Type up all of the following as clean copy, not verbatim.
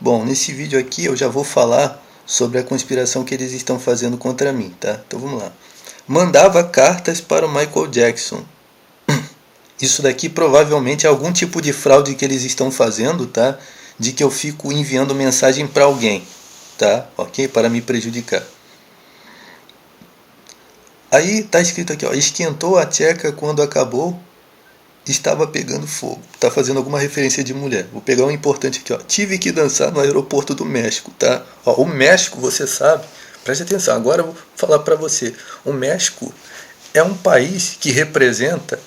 Bom, nesse vídeo aqui eu já vou falar sobre a conspiração que eles estão fazendo contra mim, tá? Então vamos lá. Mandava cartas para o Michael Jackson. Isso daqui provavelmente é algum tipo de fraude que eles estão fazendo, tá? De que eu fico enviando mensagem para alguém, tá? Ok? Para me prejudicar. Aí tá escrito aqui, ó. Esquentou a tcheca quando acabou, estava pegando fogo. Tá fazendo alguma referência de mulher. Vou pegar um importante aqui, ó. Tive que dançar no aeroporto do México, tá? Ó, o México, você sabe, preste atenção, agora eu vou falar para você. O México é um país que representa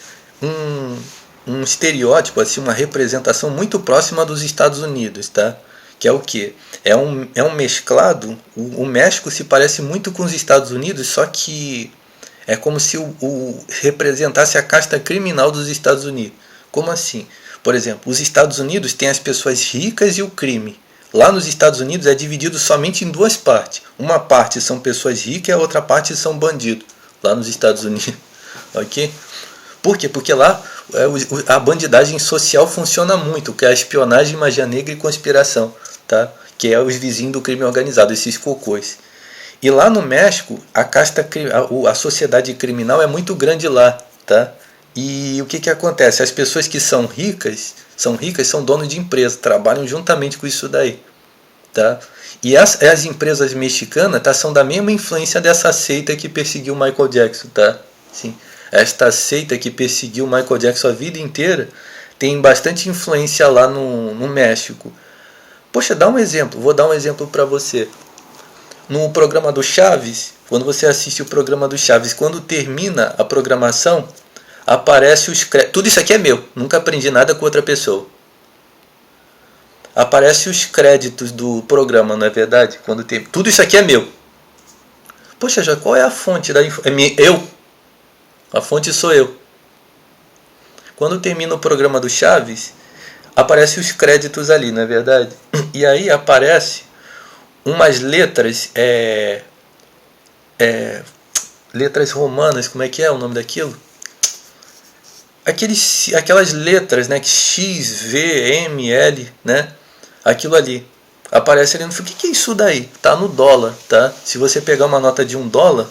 um estereótipo, assim, uma representação muito próxima dos Estados Unidos, tá? Que é o quê? É um mesclado. O México se parece muito com os Estados Unidos, só que é como se representasse a casta criminal dos Estados Unidos. Como assim? Por exemplo, os Estados Unidos têm as pessoas ricas e o crime. Lá nos Estados Unidos é dividido somente em duas partes. Uma parte são pessoas ricas e a outra parte são bandidos. Lá nos Estados Unidos. Ok? Por quê? Porque lá a bandidagem social funciona muito, que é a espionagem, magia negra e conspiração, tá? Que é os vizinhos do crime organizado, esses cocôs. E lá no México, a sociedade criminal é muito grande lá, tá? E o que acontece? As pessoas que são ricas são donos de empresa, trabalham juntamente com isso daí, tá? E as empresas mexicanas, tá, são da mesma influência dessa seita que perseguiu o Michael Jackson, tá? Sim. Esta seita que perseguiu o Michael Jackson a vida inteira tem bastante influência lá no México. Poxa, dá um exemplo, vou dar um exemplo para você. No programa do Chaves, quando você assiste o programa do Chaves, quando termina a programação, aparece os créditos. Tudo isso aqui é meu, nunca aprendi nada com outra pessoa. Aparece os créditos do programa, não é verdade? Quando tem... Tudo isso aqui é meu. Poxa, já qual é a fonte da informação? Eu. A fonte sou eu. Quando termina o programa do Chaves, aparece os créditos ali, não é verdade? E aí aparece umas letras, letras romanas, como é que é o nome daquilo? Aquelas letras, né, X, V, M, L, né? Aquilo ali. Aparece ali no filme. O que é isso daí? Tá no dólar, tá? Se você pegar uma nota de $1,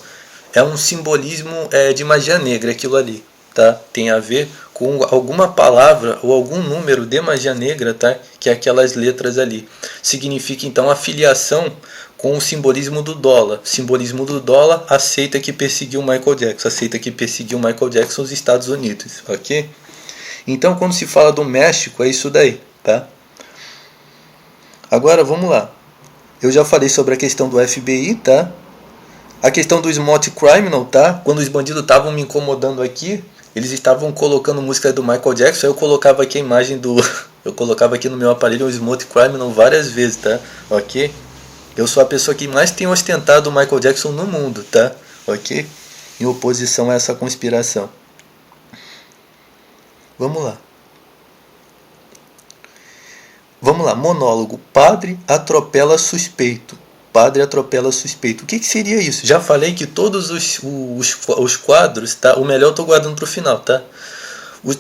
é um simbolismo de magia negra aquilo ali, tá? Tem a ver com alguma palavra ou algum número de magia negra, tá? Que é aquelas letras ali. Significa então a filiação com o simbolismo do dólar. Simbolismo do dólar, aceita que perseguiu Michael Jackson. Aceita que perseguiu Michael Jackson os Estados Unidos, ok? Então quando se fala do México é isso daí, tá? Agora vamos lá. Eu já falei sobre a questão do FBI, tá? A questão do Smooth Criminal, tá? Quando os bandidos estavam me incomodando aqui, eles estavam colocando música do Michael Jackson, eu colocava aqui a imagem do... eu colocava aqui no meu aparelho o Smooth Criminal várias vezes, tá? Ok? Eu sou a pessoa que mais tem ostentado o Michael Jackson no mundo, tá? Ok? Em oposição a essa conspiração. Vamos lá. Vamos lá, monólogo. Padre atropela suspeito. Padre atropela suspeito. O que seria isso? Já falei que todos os quadros, tá? O melhor eu estou guardando para o final, tá?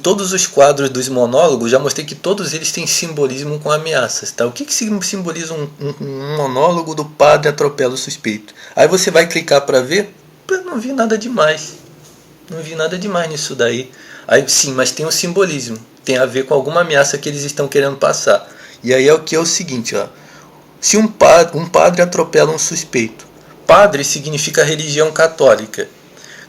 Todos os quadros dos monólogos, já mostrei que todos eles têm simbolismo com ameaças, tá? O que simboliza um monólogo do padre atropela o suspeito? Aí você vai clicar para ver, não vi nada demais. Não vi nada demais nisso daí. Aí sim, mas tem um simbolismo. Tem a ver com alguma ameaça que eles estão querendo passar. E aí é o seguinte, ó. Se um padre atropela um suspeito. Padre significa religião católica.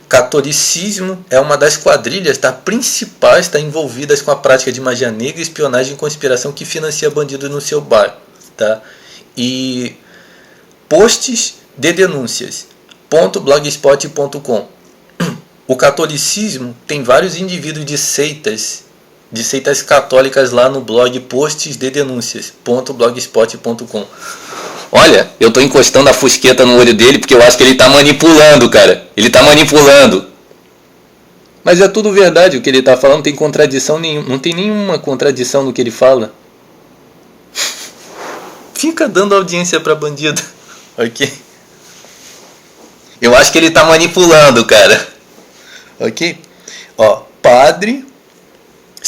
Catolicismo é uma das quadrilhas principais envolvidas com a prática de magia negra, espionagem e conspiração que financia bandidos no seu bairro. Tá? E posts de denúncias. .blogspot.com. O catolicismo tem vários indivíduos de seitas católicas lá no blog posts de denúncias.blogspot.com. Olha, eu tô encostando a fusqueta no olho dele porque eu acho que ele tá manipulando, cara. Ele tá manipulando. Mas é tudo verdade o que ele tá falando, não tem contradição nenhuma, não tem nenhuma contradição no que ele fala. Fica dando audiência pra bandido. Ok? Eu acho que ele tá manipulando, cara. Ok? Ó, padre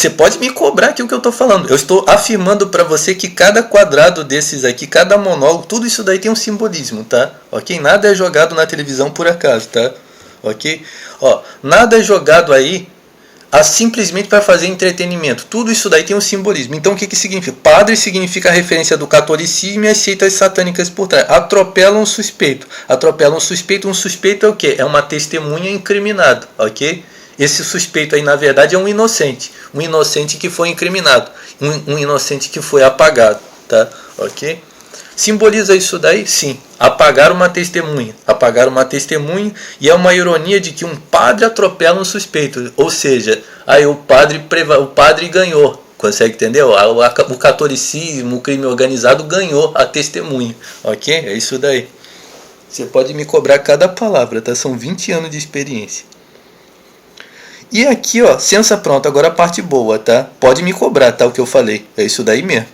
Você pode me cobrar aqui o que eu estou falando. Eu estou afirmando para você que cada quadrado desses aqui, cada monólogo, tudo isso daí tem um simbolismo, tá? Ok? Nada é jogado na televisão por acaso, tá? Ok? Ó, nada é jogado aí simplesmente para fazer entretenimento. Tudo isso daí tem um simbolismo. Então o que significa? Padre significa a referência do catolicismo e as seitas satânicas por trás. Atropelam um suspeito. Atropelam um suspeito. Um suspeito é o quê? É uma testemunha incriminada, ok? Esse suspeito aí, na verdade, é um inocente. Um inocente que foi incriminado. Um inocente que foi apagado. Tá? Ok? Simboliza isso daí? Sim. Apagar uma testemunha. Apagar uma testemunha. E é uma ironia de que um padre atropela um suspeito. Ou seja, aí o padre ganhou. Consegue entender? O catolicismo, o crime organizado ganhou a testemunha. Ok? É isso daí. Você pode me cobrar cada palavra, tá? São 20 anos de experiência. E aqui, ó, sensa pronta, agora a parte boa, tá? Pode me cobrar, tá? O que eu falei. É isso daí mesmo.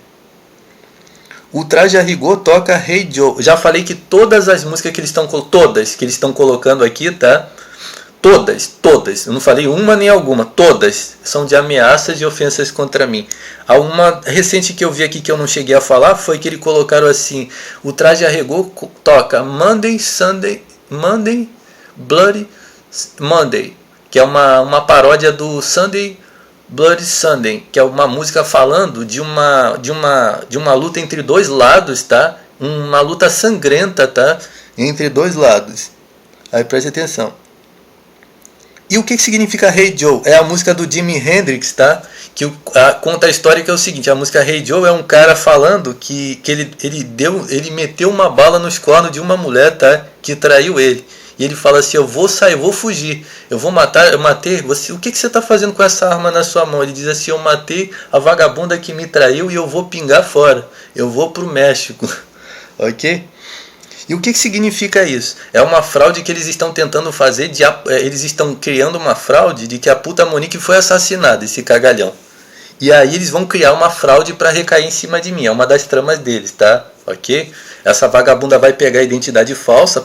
O Traje a Rigor toca Hey Joe. Já falei que todas as músicas que eles estão colocando aqui, tá? Todas. Eu não falei uma nem alguma. Todas são de ameaças e ofensas contra mim. A uma recente que eu vi aqui que eu não cheguei a falar foi que eles colocaram assim: o Traje a Rigor toca Monday, Bloody Monday, que é uma paródia do Sunday Bloody Sunday, que é uma música falando de uma luta entre dois lados, tá? Uma luta sangrenta, tá? Entre dois lados. Aí preste atenção. E o que significa Hey Joe? É a música do Jimi Hendrix, tá? Que conta a história que é o seguinte: a música Hey Joe é um cara falando que ele meteu uma bala nos cornos de uma mulher, tá? Que traiu ele. E ele fala assim: eu vou sair, eu vou fugir, eu matei você. O que você está fazendo com essa arma na sua mão? Ele diz assim: eu matei a vagabunda que me traiu e eu vou pingar fora, eu vou para o México. Ok? E o que significa isso? É uma fraude que eles estão tentando fazer, eles estão criando uma fraude de que a puta Monique foi assassinada, esse cagalhão. E aí eles vão criar uma fraude para recair em cima de mim, é uma das tramas deles, tá? Ok? Essa vagabunda vai pegar a identidade falsa.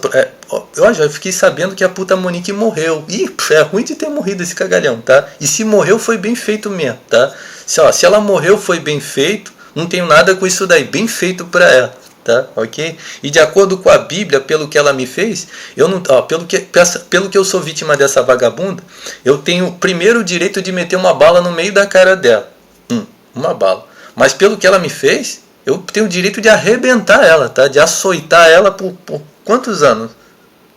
Eu já fiquei sabendo que a puta Monique morreu. Ih, é ruim de ter morrido esse cagalhão, tá? E se morreu, foi bem feito mesmo, tá? Se ela morreu, foi bem feito. Não tenho nada com isso daí. Bem feito pra ela, tá? Ok? E de acordo com a Bíblia, pelo que ela me fez, eu não, pelo que eu sou vítima dessa vagabunda, eu tenho o primeiro direito de meter uma bala no meio da cara dela. Uma bala. Mas pelo que ela me fez, eu tenho o direito de arrebentar ela, tá? De açoitar ela por quantos anos?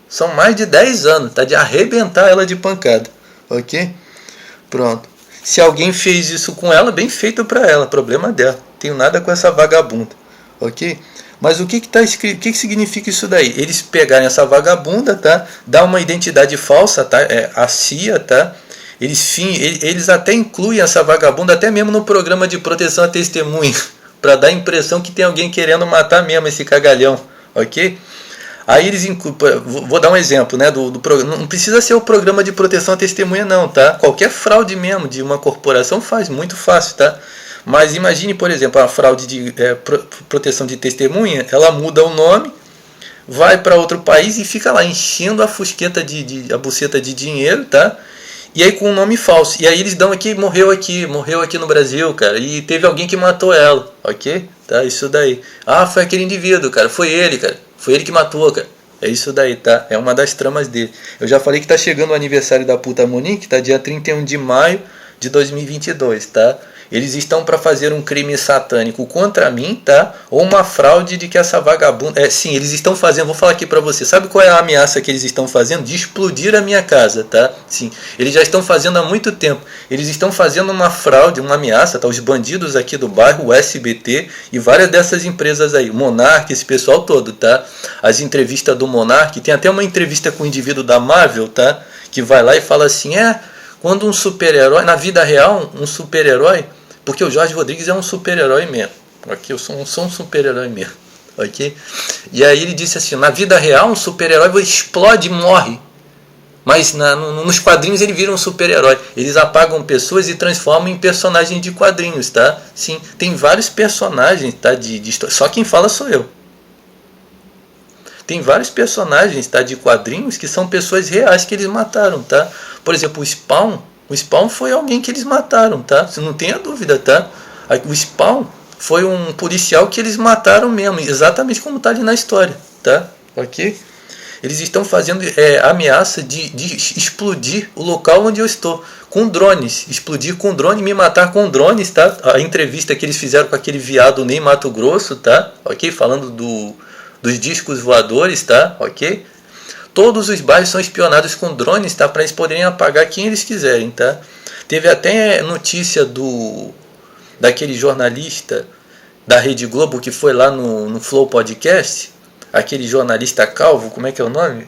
São mais de 10 anos, tá? De arrebentar ela de pancada, ok? Pronto. Se alguém fez isso com ela, bem feito pra ela, problema dela. Não tenho nada com essa vagabunda, ok? Mas o que está escrito? O que significa isso daí? Eles pegarem essa vagabunda, tá? Dar uma identidade falsa, tá? A CIA, tá? Eles até incluem essa vagabunda até mesmo no programa de proteção à testemunha, para dar a impressão que tem alguém querendo matar mesmo esse cagalhão, ok? Aí eles incluem, vou dar um exemplo, né, do programa. Não precisa ser o programa de proteção à testemunha não, tá? Qualquer fraude mesmo de uma corporação faz, muito fácil, tá? Mas imagine, por exemplo, a fraude de proteção de testemunha, ela muda o nome, vai para outro país e fica lá enchendo a fusqueta a buceta de dinheiro, tá? E aí com um nome falso. E aí eles dão morreu aqui no Brasil, cara. E teve alguém que matou ela, ok? Tá, isso daí. Ah, foi aquele indivíduo, cara. Foi ele, cara. Foi ele que matou, cara. É isso daí, tá? É uma das tramas dele. Eu já falei que tá chegando o aniversário da puta Monique, tá? Dia 31 de maio de 2022, tá? Eles estão para fazer um crime satânico contra mim, tá? Ou uma fraude de que essa vagabunda... sim, eles estão fazendo... Vou falar aqui para você. Sabe qual é a ameaça que eles estão fazendo? De explodir a minha casa, tá? Sim, eles já estão fazendo há muito tempo. Eles estão fazendo uma fraude, uma ameaça, tá? Os bandidos aqui do bairro, o SBT e várias dessas empresas aí. Monark, esse pessoal todo, tá? As entrevistas do Monark. Tem até uma entrevista com o indivíduo da Marvel, tá? Que vai lá e fala assim... Quando um super-herói, na vida real, um super-herói, porque o Jorge Rodrigues é um super-herói mesmo, ok? Eu sou um super-herói mesmo, ok? E aí ele disse assim, na vida real, um super-herói explode e morre, mas nos quadrinhos ele vira um super-herói. Eles apagam pessoas e transformam em personagens de quadrinhos, tá? Sim, tem vários personagens, tá? De história. Só quem fala sou eu. Tem vários personagens, tá, de quadrinhos que são pessoas reais que eles mataram, tá? Por exemplo, o Spawn, O Spawn foi alguém que eles mataram, tá? Você não tenha dúvida, tá? O Spawn foi um policial que eles mataram mesmo, exatamente como tá ali na história, tá? Ok? Eles estão fazendo ameaça de explodir o local onde eu estou, com drones, explodir com drone, me matar com drones, tá? A entrevista que eles fizeram com aquele viado Ney Mato Grosso, tá? Ok? Falando dos discos voadores, tá? Ok? Todos os bairros são espionados com drones, tá? Para eles poderem apagar quem eles quiserem, tá? Teve até notícia daquele jornalista da Rede Globo que foi lá no Flow Podcast, aquele jornalista calvo, como é que é o nome?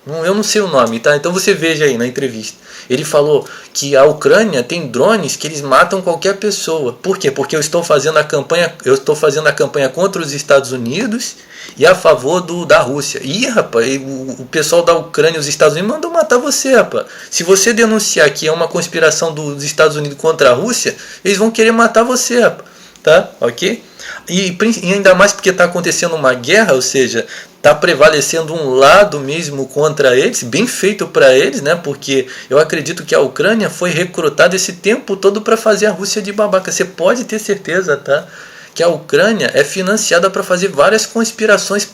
Eu não sei o nome, tá? Então você veja aí na entrevista. Ele falou que a Ucrânia tem drones que eles matam qualquer pessoa. Por quê? Porque eu estou fazendo a campanha contra os Estados Unidos e a favor da Rússia. Ih, rapaz, o pessoal da Ucrânia e os Estados Unidos mandou matar você, rapaz. Se você denunciar que é uma conspiração dos Estados Unidos contra a Rússia, eles vão querer matar você, rapaz. Tá? Ok? E ainda mais porque está acontecendo uma guerra, ou seja, está prevalecendo um lado mesmo contra eles, bem feito para eles, né? Porque eu acredito que a Ucrânia foi recrutada esse tempo todo para fazer a Rússia de babaca. Você pode ter certeza, tá? Que a Ucrânia é financiada para fazer várias conspirações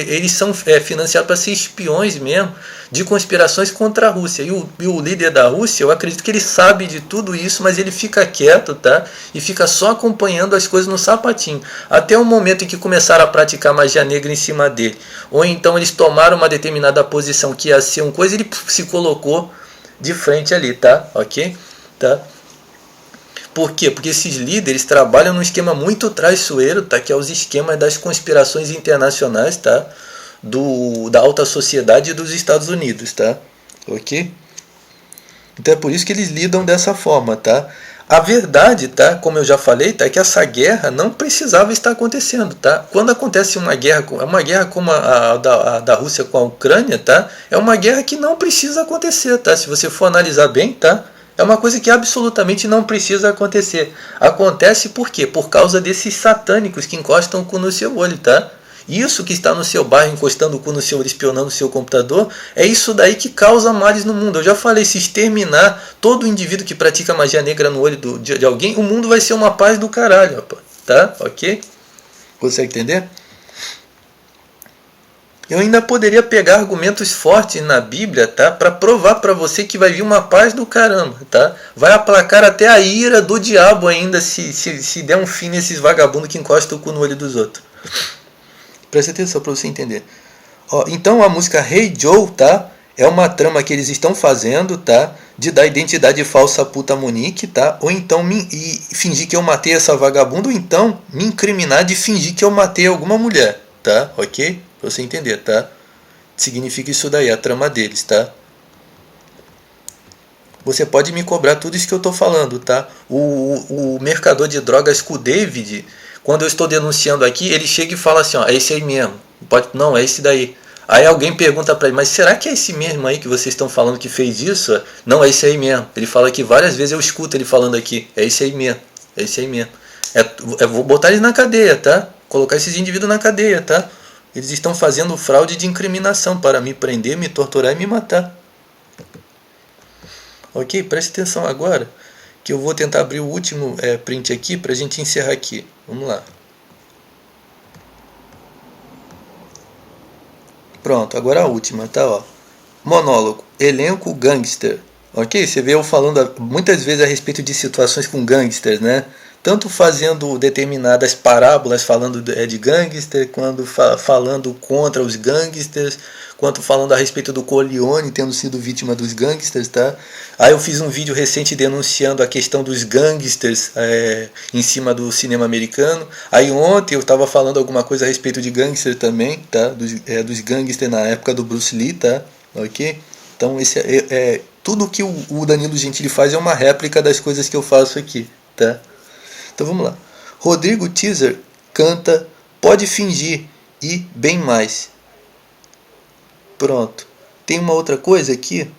eles são financiados para ser espiões mesmo, de conspirações contra a Rússia. E o líder da Rússia, eu acredito que ele sabe de tudo isso, mas ele fica quieto, tá? E fica só acompanhando as coisas no sapatinho. Até o momento em que começaram a praticar magia negra em cima dele. Ou então eles tomaram uma determinada posição que ia ser uma coisa e ele se colocou de frente ali, tá? Ok? Tá? Por quê? Porque esses líderes trabalham num esquema muito traiçoeiro, tá? Que é os esquemas das conspirações internacionais, tá? Da alta sociedade dos Estados Unidos, tá? Ok? Então é por isso que eles lidam dessa forma, tá? A verdade, tá? Como eu já falei, tá? É que essa guerra não precisava estar acontecendo, tá? Quando acontece uma guerra como a da Rússia com a Ucrânia, tá? É uma guerra que não precisa acontecer, tá? Se você for analisar bem, tá? É uma coisa que absolutamente não precisa acontecer. Acontece por quê? Por causa desses satânicos que encostam o cu no seu olho, tá? Isso que está no seu bairro, encostando o cu no seu olho, espionando o seu computador, é isso daí que causa males no mundo. Eu já falei, se exterminar todo indivíduo que pratica magia negra no olho de alguém, o mundo vai ser uma paz do caralho, rapaz. Tá? Ok? Consegue entender? Eu ainda poderia pegar argumentos fortes na Bíblia, tá? Para provar para você que vai vir uma paz do caramba, tá? Vai aplacar até a ira do diabo ainda se der um fim nesses vagabundos que encostam o cu no olho dos outros. Presta atenção para você entender. Ó, então a música Hey Joe, tá? É uma trama que eles estão fazendo, tá? De dar identidade falsa à puta Monique, tá? Ou então fingir que eu matei essa vagabunda, ou então me incriminar de fingir que eu matei alguma mulher, tá? Ok? Pra você entender, tá? Significa isso daí, a trama deles, tá? Você pode me cobrar tudo isso que eu tô falando, tá? O mercador de drogas com o David, quando eu estou denunciando aqui, ele chega e fala assim, ó, é esse aí mesmo. Não, é esse daí. Aí alguém pergunta pra ele, mas será que é esse mesmo aí que vocês estão falando que fez isso? Não, é esse aí mesmo. Ele fala aqui várias vezes, eu escuto ele falando aqui, é esse aí mesmo, é esse aí mesmo. Vou botar eles na cadeia, tá? Colocar esses indivíduos na cadeia, tá? Eles estão fazendo fraude de incriminação para me prender, me torturar e me matar. Ok? Preste atenção agora, que eu vou tentar abrir o último print aqui para a gente encerrar aqui. Vamos lá. Pronto, agora a última, tá? Ó. Monólogo. Elenco gangster. Ok? Você vê eu falando muitas vezes a respeito de situações com gangsters, né? Tanto fazendo determinadas parábolas falando de gangster, quando falando contra os gangsters, quanto falando a respeito do Corleone tendo sido vítima dos gangsters, tá? Aí eu fiz um vídeo recente denunciando a questão dos gangsters em cima do cinema americano. Aí ontem eu estava falando alguma coisa a respeito de gangster também, tá? Dos gangsters na época do Bruce Lee, tá? Ok? Então tudo que o Danilo Gentili faz é uma réplica das coisas que eu faço aqui, tá? Então vamos lá. Rodrigo Teaser canta Pode Fingir e bem mais. Pronto. Tem uma outra coisa aqui.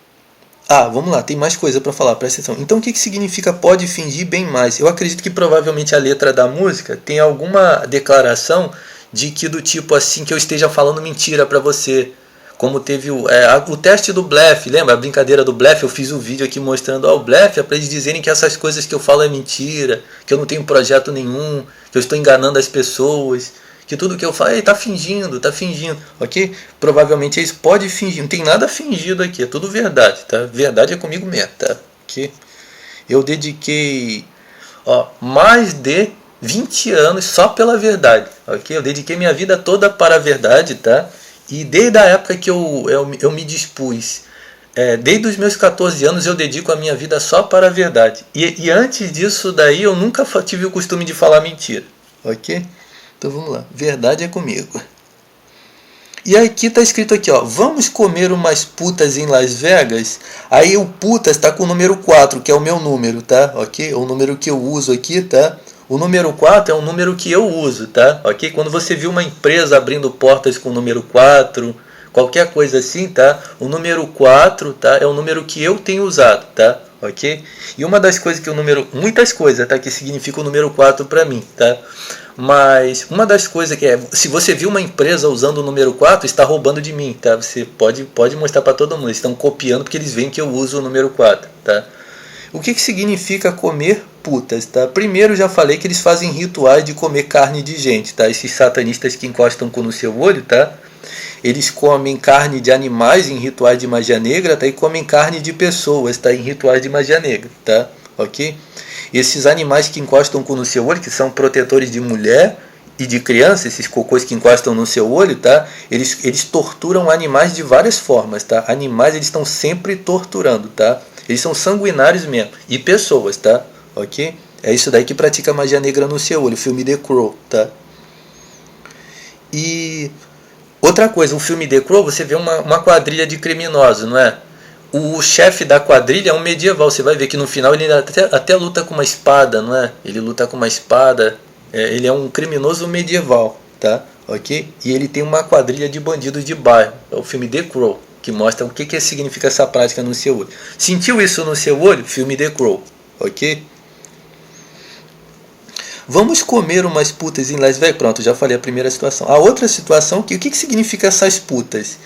Vamos lá, tem mais coisa para falar, presta atenção. Então o que significa pode fingir bem mais? Eu acredito que provavelmente a letra da música tem alguma declaração de que do tipo assim que eu esteja falando mentira para você. Como teve o teste do blefe, lembra? A brincadeira do blefe, eu fiz um vídeo aqui mostrando o blefe, é para eles dizerem que essas coisas que eu falo é mentira, que eu não tenho projeto nenhum, que eu estou enganando as pessoas, que tudo que eu falo, tá fingindo, ok? Provavelmente eles podem fingir, não tem nada fingido aqui, é tudo verdade, tá? Verdade é comigo mesmo, tá? Ok? Eu dediquei mais de 20 anos só pela verdade, ok? Eu dediquei minha vida toda para a verdade, tá? E desde a época que eu me dispus, desde os meus 14 anos eu dedico a minha vida só para a verdade. E antes disso daí eu nunca tive o costume de falar mentira, ok? Então vamos lá, verdade é comigo. E aqui tá escrito aqui, vamos comer umas putas em Las Vegas. Aí o putas tá com o número 4, que é o meu número, tá? Ok? É o número que eu uso aqui, tá? O número 4 é o número que eu uso, tá? Ok? Quando você viu uma empresa abrindo portas com o número 4, qualquer coisa assim, tá? O número 4, tá? É o número que eu tenho usado, tá? Ok? E uma das coisas que o número... Muitas coisas, tá? Que significa o número 4 pra mim, tá? Mas uma das coisas que se você viu uma empresa usando o número 4, está roubando de mim, tá? Você pode mostrar para todo mundo. Eles estão copiando porque eles veem que eu uso o número 4, tá? O que significa comer putas, tá? Primeiro já falei que eles fazem rituais de comer carne de gente, tá? Esses satanistas que encostam no seu olho, tá? Eles comem carne de animais em rituais de magia negra, tá? E comem carne de pessoas, tá? Em rituais de magia negra, tá? Ok? Esses animais que encostam no seu olho, que são protetores de mulher e de criança, esses cocôs que encostam no seu olho, tá? Eles torturam animais de várias formas, tá? Animais eles estão sempre torturando, tá? Eles são sanguinários mesmo. E pessoas, tá? Ok? É isso daí que pratica magia negra no seu olho, o filme The Crow, tá? E outra coisa, o filme The Crow, você vê uma quadrilha de criminosos, não é? O chefe da quadrilha é um medieval. Você vai ver que no final ele até luta com uma espada, não é? Ele luta com uma espada. Ele é um criminoso medieval, tá? Ok? E ele tem uma quadrilha de bandidos de bairro. É o filme The Crow, que mostra o que significa essa prática no seu olho. Sentiu isso no seu olho? Filme The Crow, ok? Vamos comer umas putas em Las Vegas. Pronto, já falei a primeira situação. A outra situação, o que significa essas putas?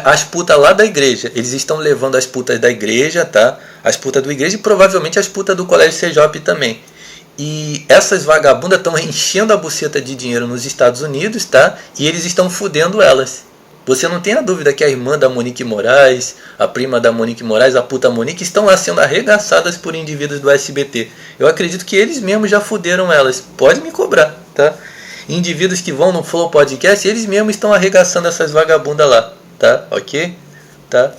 As putas lá da igreja. Eles estão levando as putas da igreja, tá? As putas da igreja e provavelmente as putas do colégio CJ também. E essas vagabundas estão enchendo a buceta de dinheiro nos Estados Unidos, tá? E eles estão fudendo elas. Você não tem a dúvida que a irmã da Monique Moraes, a prima da Monique Moraes, a puta Monique, estão lá sendo arregaçadas por indivíduos do SBT. Eu acredito que eles mesmos já fuderam elas. Pode me cobrar, tá? Indivíduos que vão no Flow Podcast, eles mesmos estão arregaçando essas vagabundas lá, tá? Ok? Tá?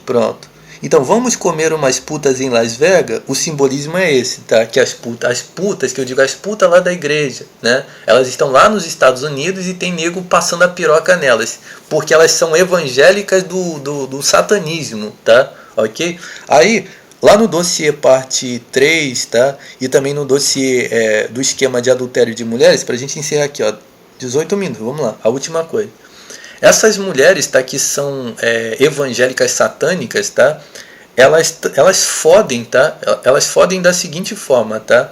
Pronto. Então vamos comer umas putas em Las Vegas. O simbolismo é esse, tá? Que as putas que eu digo, as putas lá da igreja, né? Elas estão lá nos Estados Unidos e tem nego passando a piroca nelas, porque elas são evangélicas do satanismo, tá? Ok? Aí, lá no dossiê parte 3, tá? E também no dossiê do esquema de adultério de mulheres, pra gente encerrar aqui, 18 minutos, vamos lá, a última coisa. Essas mulheres, tá, que são evangélicas satânicas, tá? Elas fodem, tá? Elas fodem da seguinte forma, tá?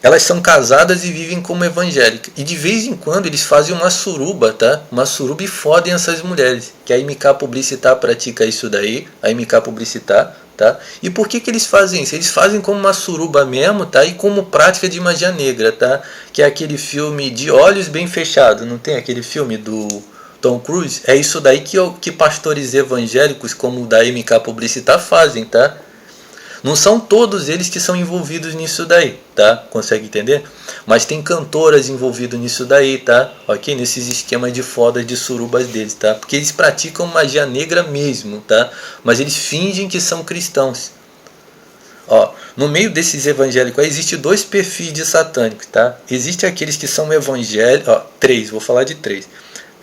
Elas são casadas e vivem como evangélicas. E de vez em quando eles fazem uma suruba, tá? Uma suruba e fodem essas mulheres. Que a MK Publicitar pratica isso daí. A MK Publicitar, tá? E por que eles fazem isso? Eles fazem como uma suruba mesmo, tá? E como prática de magia negra, tá? Que é aquele filme De Olhos Bem Fechados. Não tem aquele filme do Tom Cruise? É isso daí que pastores evangélicos como o da MK Publicitar fazem, tá? Não são todos eles que são envolvidos nisso daí, tá? Consegue entender? Mas tem cantoras envolvidas nisso daí, tá? Ok? Nesses esquemas de foda de surubas deles, tá? Porque eles praticam magia negra mesmo, tá? Mas eles fingem que são cristãos. No meio desses evangélicos aí, existe dois perfis de satânicos, tá? Existe aqueles que são evangélicos, três, vou falar de três.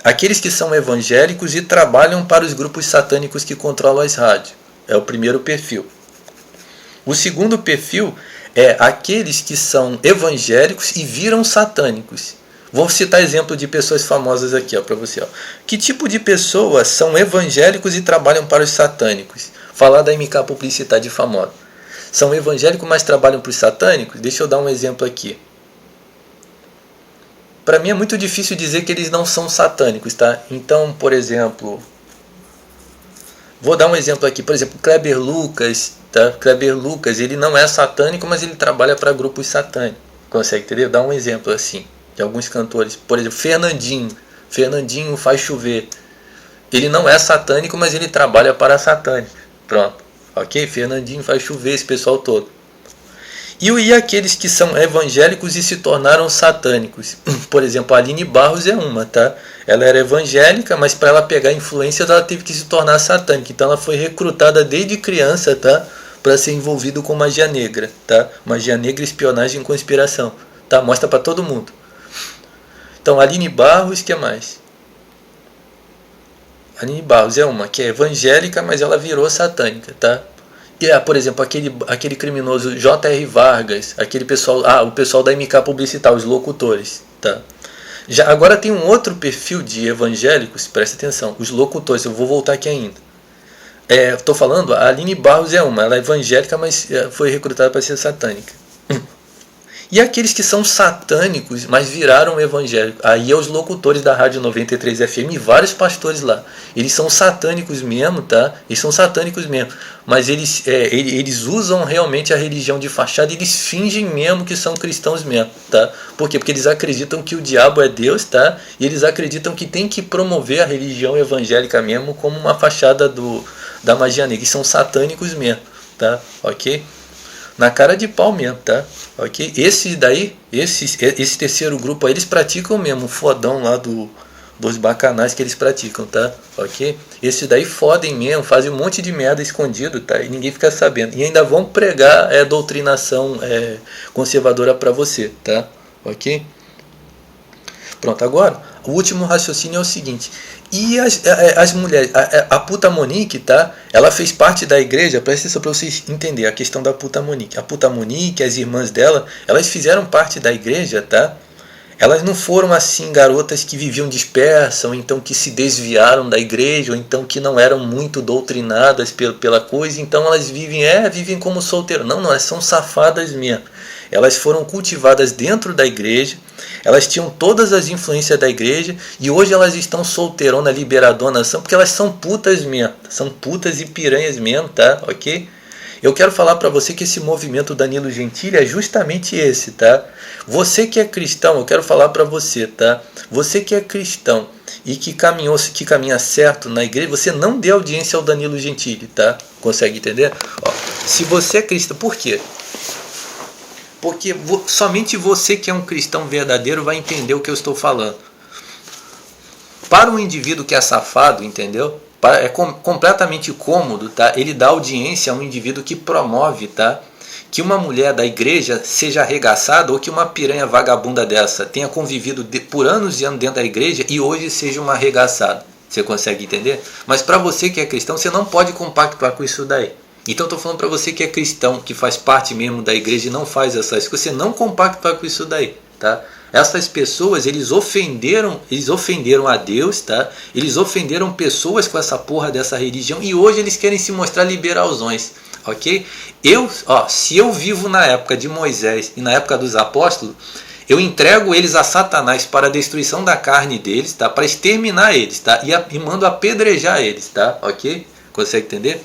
Aqueles que são evangélicos e trabalham para os grupos satânicos que controlam as rádios. É o primeiro perfil. O segundo perfil é aqueles que são evangélicos e viram satânicos. Vou citar exemplo de pessoas famosas aqui para você. Que tipo de pessoas são evangélicos e trabalham para os satânicos? Falar da MK Publicitar de famosa. São evangélicos, mas trabalham para os satânicos? Deixa eu dar um exemplo aqui. Para mim é muito difícil dizer que eles não são satânicos, tá? Então, por exemplo, Vou dar um exemplo aqui, por exemplo, Kleber Lucas, tá? Kleber Lucas, ele não é satânico, mas ele trabalha para grupos satânicos. Consegue entender? Dá um exemplo assim, de alguns cantores. Por exemplo, Fernandinho Faz Chover. Ele não é satânico, mas ele trabalha para satânicos. Pronto, ok? Fernandinho Faz Chover, esse pessoal todo. E aqueles que são evangélicos e se tornaram satânicos? Por exemplo, a Aline Barros é uma, tá? Ela era evangélica, mas para ela pegar influências ela teve que se tornar satânica. Então ela foi recrutada desde criança, tá? Para ser envolvido com magia negra, tá? Magia negra, espionagem e conspiração, tá? Mostra para todo mundo. Então, Aline Barros, que mais? Aline Barros é uma que é evangélica, mas ela virou satânica, tá? E por exemplo, aquele criminoso J.R. Vargas, aquele pessoal, o pessoal da MK Publicitar, os locutores, tá? Já agora tem um outro perfil de evangélicos, presta atenção, os locutores, eu vou voltar aqui ainda. Estou falando, a Aline Barros é uma, ela é evangélica, mas foi recrutada para ser satânica. E aqueles que são satânicos, mas viraram evangélicos, aí é os locutores da Rádio 93 FM e vários pastores lá. Eles são satânicos mesmo, tá? Eles são satânicos mesmo, mas eles usam realmente a religião de fachada, eles fingem mesmo que são cristãos mesmo, tá? Por quê? Porque eles acreditam que o diabo é Deus, tá? E eles acreditam que tem que promover a religião evangélica mesmo como uma fachada da magia negra. Eles são satânicos mesmo, tá? Ok? Na cara de pau mesmo, tá? Ok? Esse terceiro grupo aí, eles praticam mesmo o fodão lá dos bacanais que eles praticam, tá? Ok? Esses daí fodem mesmo, fazem um monte de merda escondido, tá? E ninguém fica sabendo. E ainda vão pregar doutrinação conservadora pra você, tá? Ok? Pronto, agora, o último raciocínio é o seguinte. E as mulheres, a puta Monique, tá? Ela fez parte da igreja, presta atenção para vocês entenderem a questão da puta Monique. A puta Monique, as irmãs dela, elas fizeram parte da igreja, tá? Elas não foram assim garotas que viviam dispersas, ou então que se desviaram da igreja, ou então que não eram muito doutrinadas pela coisa, então elas vivem como solteiras. Não, elas são safadas mesmo. Elas foram cultivadas dentro da igreja, elas tinham todas as influências da igreja e hoje elas estão solteironas, liberadonas, porque elas são putas mesmo, são putas e piranhas mesmo, tá? Ok? Eu quero falar para você que esse movimento Danilo Gentili é justamente esse, tá? Você que é cristão, eu quero falar para você, tá? Você que é cristão e que caminha certo na igreja, você não dê audiência ao Danilo Gentili, tá? Consegue entender? Ó, se você é cristão, por quê? Porque somente você que é um cristão verdadeiro vai entender o que eu estou falando. Para um indivíduo que é safado, entendeu? É completamente cômodo, tá? Ele dá audiência a um indivíduo que promove, tá? Que uma mulher da igreja seja arregaçada ou que uma piranha vagabunda dessa tenha convivido por anos e anos dentro da igreja e hoje seja uma arregaçada. Você consegue entender? Mas para você que é cristão, você não pode compactuar com isso daí. Então estou falando para você que é cristão, que faz parte mesmo da igreja e não faz essas coisas, você não compactua com isso daí, tá? Essas pessoas, eles ofenderam a Deus, tá? Eles ofenderam pessoas com essa porra dessa religião e hoje eles querem se mostrar liberalzões, ok? Se eu vivo na época de Moisés e na época dos apóstolos, eu entrego eles a Satanás para a destruição da carne deles, tá? Para exterminar eles, tá? E mando apedrejar eles, tá? Ok? Consegue entender?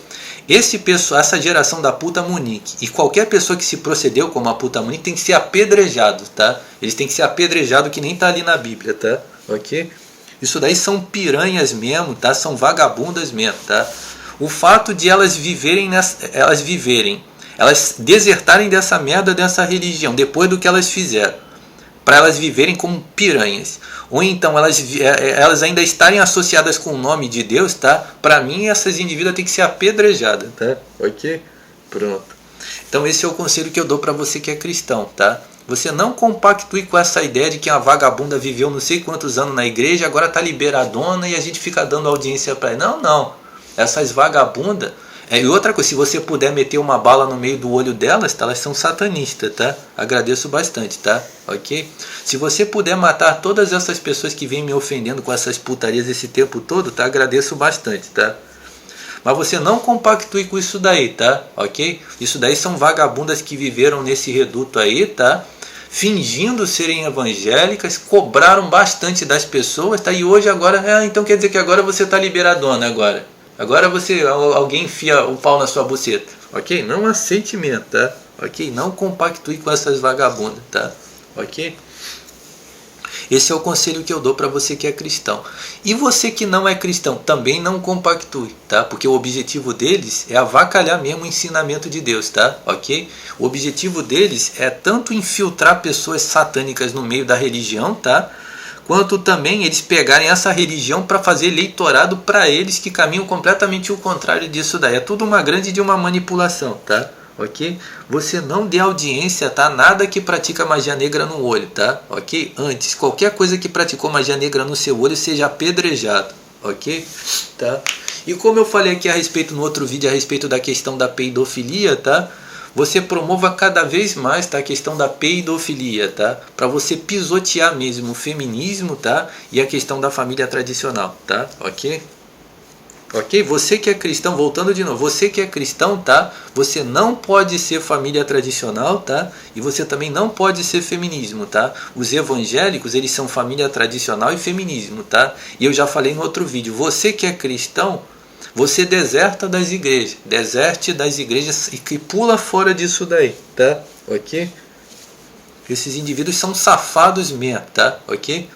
Essa geração da puta Monique e qualquer pessoa que se procedeu como a puta Monique tem que ser apedrejado, tá? Eles têm que ser apedrejados que nem tá ali na Bíblia, tá? Ok? Isso daí são piranhas mesmo, tá? São vagabundas mesmo, tá? O fato de elas desertarem dessa merda dessa religião depois do que elas fizeram, para elas viverem como piranhas, ou então elas ainda estarem associadas com o nome de Deus, tá? Para mim essas indivíduas têm que ser apedrejadas, tá? Ok? Pronto. Então esse é o conselho que eu dou para você que é cristão, tá? Você não compactue com essa ideia de que uma vagabunda viveu não sei quantos anos na igreja, agora tá liberadona e a gente fica dando audiência para ela. Não. Essas vagabundas... E outra coisa, se você puder meter uma bala no meio do olho delas, tá? Elas são satanistas, tá? Agradeço bastante, tá? Ok? Se você puder matar todas essas pessoas que vêm me ofendendo com essas putarias esse tempo todo, tá? Agradeço bastante, tá? Mas você não compactue com isso daí, tá? Ok? Isso daí são vagabundas que viveram nesse reduto aí, tá? Fingindo serem evangélicas, cobraram bastante das pessoas, tá? E hoje agora, então quer dizer que agora você tá liberadona agora. Agora alguém enfia o pau na sua buceta, ok? Não aceite mesmo, tá? Ok? Não compactue com essas vagabundas, tá? Ok? Esse é o conselho que eu dou para você que é cristão. E você que não é cristão, também não compactue, tá? Porque o objetivo deles é avacalhar mesmo o ensinamento de Deus, tá? Ok? O objetivo deles é tanto infiltrar pessoas satânicas no meio da religião, tá? Quanto também eles pegarem essa religião para fazer eleitorado para eles que caminham completamente o contrário disso daí. É tudo uma grande de uma manipulação, tá? Ok? Você não dê audiência, tá? Nada que pratica magia negra no olho, tá? Ok? Antes, qualquer coisa que praticou magia negra no seu olho seja apedrejado, ok? Tá? E como eu falei aqui a respeito no outro vídeo a respeito da questão da peidofilia, tá? Você promova cada vez mais, tá, a questão da peidofilia, tá? Para você pisotear mesmo o feminismo, tá? E a questão da família tradicional, tá? Ok? Ok? Você que é cristão, voltando de novo, você que é cristão, tá? Você não pode ser família tradicional, tá? E você também não pode ser feminismo, tá? Os evangélicos, eles são família tradicional e feminismo, tá? E eu já falei no outro vídeo, você que é cristão, você deserta das igrejas, deserte das igrejas e que pula fora disso daí, tá? Ok? Esses indivíduos são safados mesmo, tá? Ok?